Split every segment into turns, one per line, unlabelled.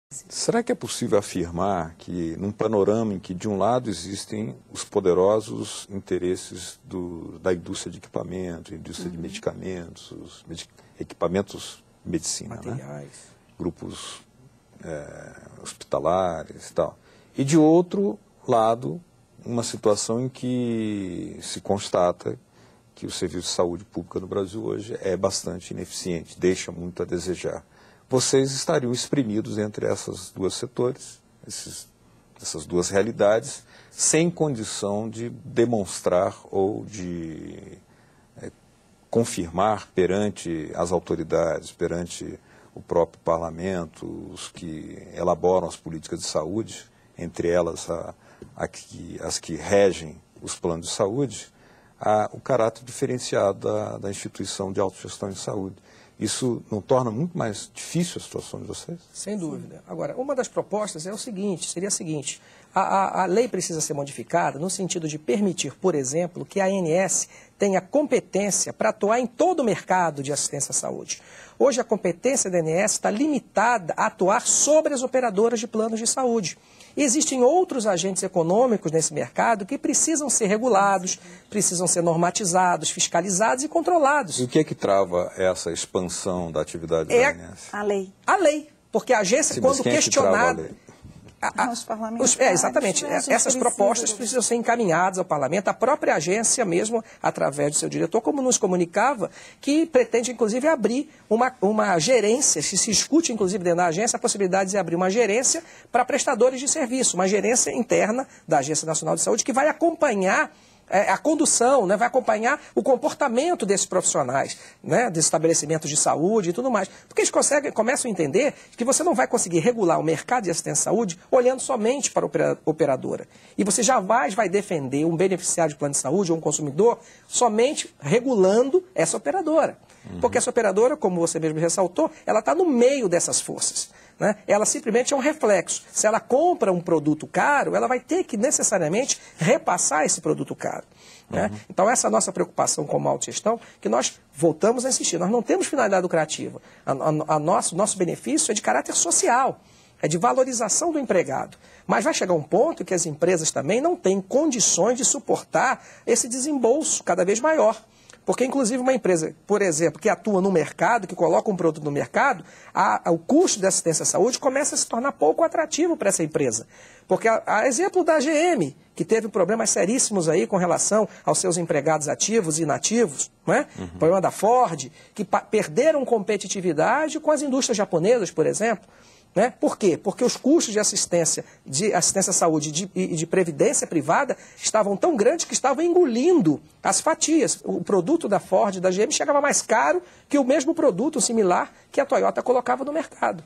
Será que é possível afirmar que, num panorama em que, de um lado, existem os poderosos interesses da indústria de equipamento, indústria de medicamentos, equipamentos de medicina,
materiais,
grupos hospitalares e tal, e, de outro lado, uma situação em que se constata que o serviço de saúde pública no Brasil hoje é bastante ineficiente, deixa muito a desejar. Vocês estariam exprimidos entre esses dois setores, essas duas realidades, sem condição de demonstrar ou de confirmar perante as autoridades, perante o próprio parlamento, os que elaboram as políticas de saúde, entre elas as que regem os planos de saúde, o caráter diferenciado da instituição de autogestão de saúde. Isso não torna muito mais difícil a situação de vocês?
Sem dúvida. Agora, uma das propostas seria a seguinte, a lei precisa ser modificada no sentido de permitir, por exemplo, que a ANS tenha competência para atuar em todo o mercado de assistência à saúde. Hoje a competência da ANS está limitada a atuar sobre as operadoras de planos de saúde. Existem outros agentes econômicos nesse mercado que precisam ser regulados, precisam ser normatizados, fiscalizados e controlados.
E o que é que trava essa expansão da atividade da ANS?
A lei.
A lei. Porque a agência, quando questionada...
Os parlamentares.
Exatamente. Essas propostas precisam ser encaminhadas ao parlamento. A própria agência mesmo, através do seu diretor, como nos comunicava, que pretende, inclusive, abrir uma gerência, se discute, inclusive, dentro da agência, a possibilidade de abrir uma gerência para prestadores de serviço, uma gerência interna da Agência Nacional de Saúde, que vai acompanhar a condução, né, vai acompanhar o comportamento desses profissionais, né, desses estabelecimentos de saúde e tudo mais. Porque eles começam a entender que você não vai conseguir regular o mercado de assistência à saúde olhando somente para a operadora. E você jamais vai defender um beneficiário de plano de saúde ou um consumidor somente regulando essa operadora. Porque essa operadora, como você mesmo ressaltou, ela está no meio dessas forças. Né? Ela simplesmente é um reflexo. Se ela compra um produto caro, ela vai ter que necessariamente repassar esse produto caro. Né? Então essa é a nossa preocupação como autogestão, que nós voltamos a insistir. Nós não temos finalidade lucrativa. Nosso benefício é de caráter social, é de valorização do empregado. Mas vai chegar um ponto que as empresas também não têm condições de suportar esse desembolso cada vez maior. Porque, inclusive, uma empresa, por exemplo, que atua no mercado, que coloca um produto no mercado, o custo da assistência à saúde começa a se tornar pouco atrativo para essa empresa. Porque, a exemplo da GM, que teve problemas seríssimos aí com relação aos seus empregados ativos e inativos, né? O problema da Ford, que perderam competitividade com as indústrias japonesas, por exemplo. Né? Por quê? Porque os custos de assistência à saúde e de previdência privada estavam tão grandes que estavam engolindo as fatias. O produto da Ford e da GM chegava mais caro que o mesmo produto similar que a Toyota colocava no mercado.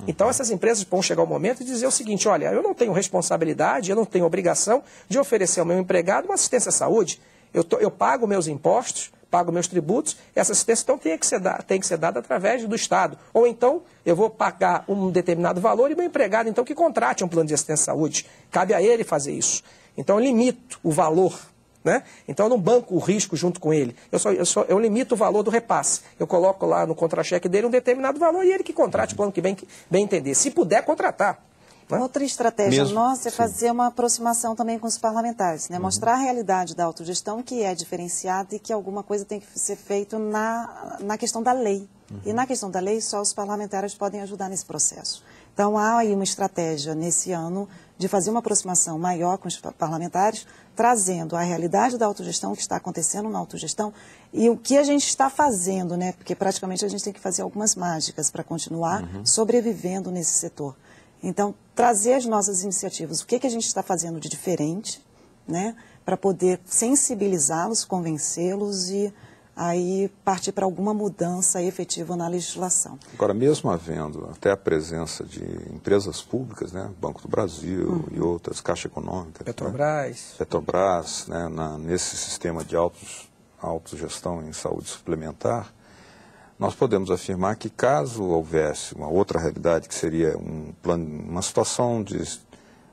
Então essas empresas vão chegar ao momento e dizer o seguinte, olha, eu não tenho responsabilidade, eu não tenho obrigação de oferecer ao meu empregado uma assistência à saúde. Eu pago meus impostos, pago meus tributos, essa assistência então tem que ser dada através do Estado. Ou então eu vou pagar um determinado valor e meu empregado então que contrate um plano de assistência à saúde. Cabe a ele fazer isso. Então eu limito o valor, né? Então eu não banco o risco junto com ele. Eu limito o valor do repasse. Eu coloco lá no contra-cheque dele um determinado valor e ele que contrate o plano que bem entender. Se puder contratar.
Outra estratégia nossa é fazer uma aproximação também com os parlamentares, né? Mostrar a realidade da autogestão, que é diferenciada e que alguma coisa tem que ser feito na questão da lei. E na questão da lei, só os parlamentares podem ajudar nesse processo. Então, há aí uma estratégia nesse ano de fazer uma aproximação maior com os parlamentares, trazendo a realidade da autogestão, o que está acontecendo na autogestão e o que a gente está fazendo, né? Porque praticamente a gente tem que fazer algumas mágicas para continuar sobrevivendo nesse setor. Então, trazer as nossas iniciativas, o que a gente está fazendo de diferente, né, para poder sensibilizá-los, convencê-los e aí partir para alguma mudança efetiva na legislação.
Agora, mesmo havendo até a presença de empresas públicas, né, Banco do Brasil e outras, Caixa Econômica, Petrobras, né, nesse sistema de autogestão em saúde suplementar, nós podemos afirmar que caso houvesse uma outra realidade, que seria uma situação de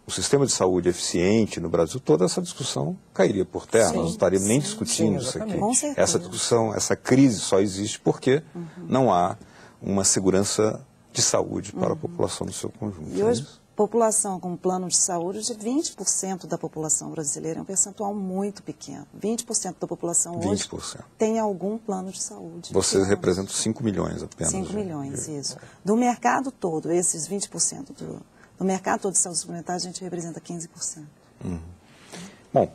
um sistema de saúde eficiente no Brasil, toda essa discussão cairia por terra, nós não estaríamos nem discutindo isso aqui. Essa discussão, essa crise só existe porque não há uma segurança de de saúde para a população do seu conjunto.
E hoje, população com plano de saúde, de 20% da população brasileira, é um percentual muito pequeno. 20% da população hoje
20%.
tem algum plano de saúde.
Vocês representam 5 milhões apenas.
5 milhões, isso. Do mercado todo, esses 20% do mercado todo de saúde suplementar, a gente representa 15%.
Bom,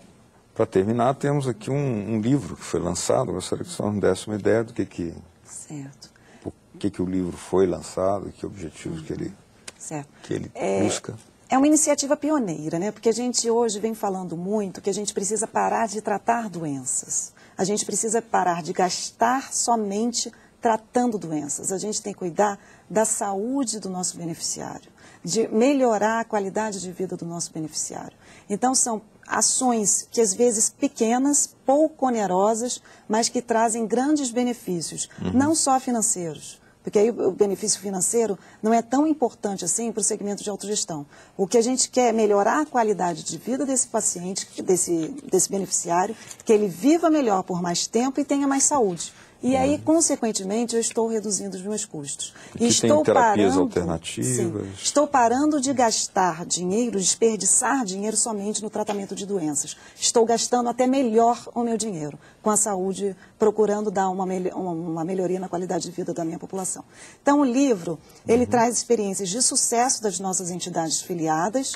para terminar, temos aqui um livro que foi lançado. Eu gostaria que o senhor me desse uma ideia do que o livro foi lançado, que objetivos que ele busca.
É uma iniciativa pioneira, né? Porque a gente hoje vem falando muito que a gente precisa parar de tratar doenças. A gente precisa parar de gastar somente tratando doenças. A gente tem que cuidar da saúde do nosso beneficiário, de melhorar a qualidade de vida do nosso beneficiário. Então, são ações que, às vezes, pequenas, pouco onerosas, mas que trazem grandes benefícios, não só financeiros. Porque aí o benefício financeiro não é tão importante assim para o segmento de autogestão. O que a gente quer é melhorar a qualidade de vida desse paciente, desse beneficiário, que ele viva melhor por mais tempo e tenha mais saúde. E aí, consequentemente, eu estou reduzindo os meus custos.
E estou tem terapias alternativas.
Sim, estou parando de gastar dinheiro, desperdiçar dinheiro somente no tratamento de doenças. Estou gastando até melhor o meu dinheiro com a saúde, procurando dar uma melhoria na qualidade de vida da minha população. Então, o livro, ele traz experiências de sucesso das nossas entidades filiadas.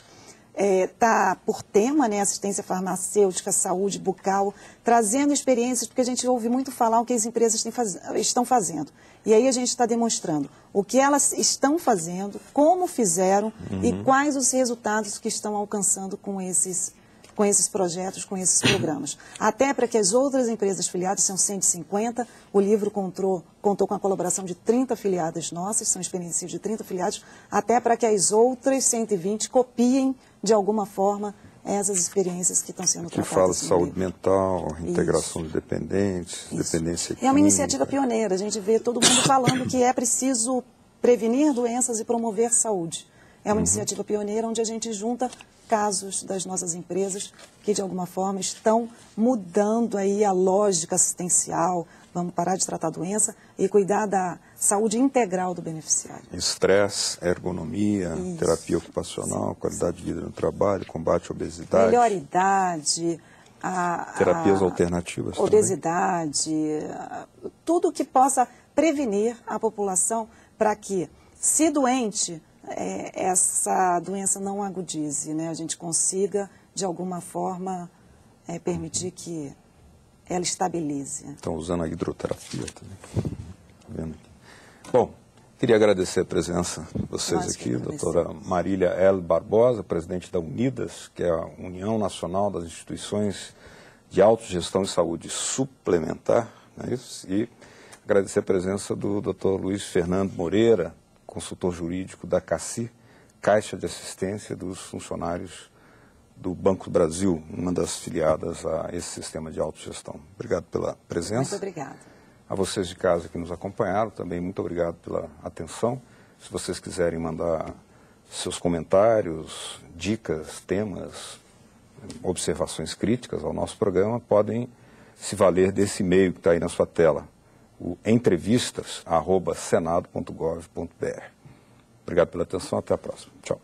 Está por tema, né, assistência farmacêutica, saúde bucal, trazendo experiências, porque a gente ouve muito falar o que as empresas estão fazendo. E aí a gente está demonstrando o que elas estão fazendo, como fizeram e quais os resultados que estão alcançando com esses projetos, com esses programas. Até para que as outras empresas filiadas, são 150, o livro contou com a colaboração de 30 filiadas nossas, são experiências de 30 filiados, até para que as outras 120 copiem, de alguma forma, essas experiências que estão sendo tratadas.
Que fala de saúde mental, integração de dependentes, dependência química.
É uma iniciativa pioneira, a gente vê todo mundo falando que é preciso prevenir doenças e promover saúde. É uma iniciativa pioneira onde a gente junta casos das nossas empresas que, de alguma forma, estão mudando aí a lógica assistencial. Vamos parar de tratar a doença e cuidar da saúde integral do beneficiário.
Estresse, ergonomia, terapia ocupacional, qualidade de vida no trabalho, combate à obesidade.
Melhor idade.
Terapias alternativas
obesidade, tudo que possa prevenir a população para que, se doente, essa doença não agudize, né? A gente consiga, de alguma forma, permitir que ela estabilize.
Estão usando a hidroterapia também. Vendo aqui. Bom, queria agradecer a presença de vocês aqui, doutora Marília L. Barbosa, presidente da Unidas, que é a União Nacional das Instituições de Autogestão de Saúde Suplementar, não é isso? E agradecer a presença do doutor Luiz Fernando Moreira, consultor jurídico da CACI, Caixa de Assistência dos Funcionários do Banco do Brasil, uma das filiadas a esse sistema de autogestão. Obrigado pela presença.
Muito obrigada.
A vocês de casa que nos acompanharam também, muito obrigado pela atenção. Se vocês quiserem mandar seus comentários, dicas, temas, observações críticas ao nosso programa, podem se valer desse e-mail que está aí na sua tela, o entrevistas@senado.gov.br. Obrigado pela atenção, até a próxima. Tchau.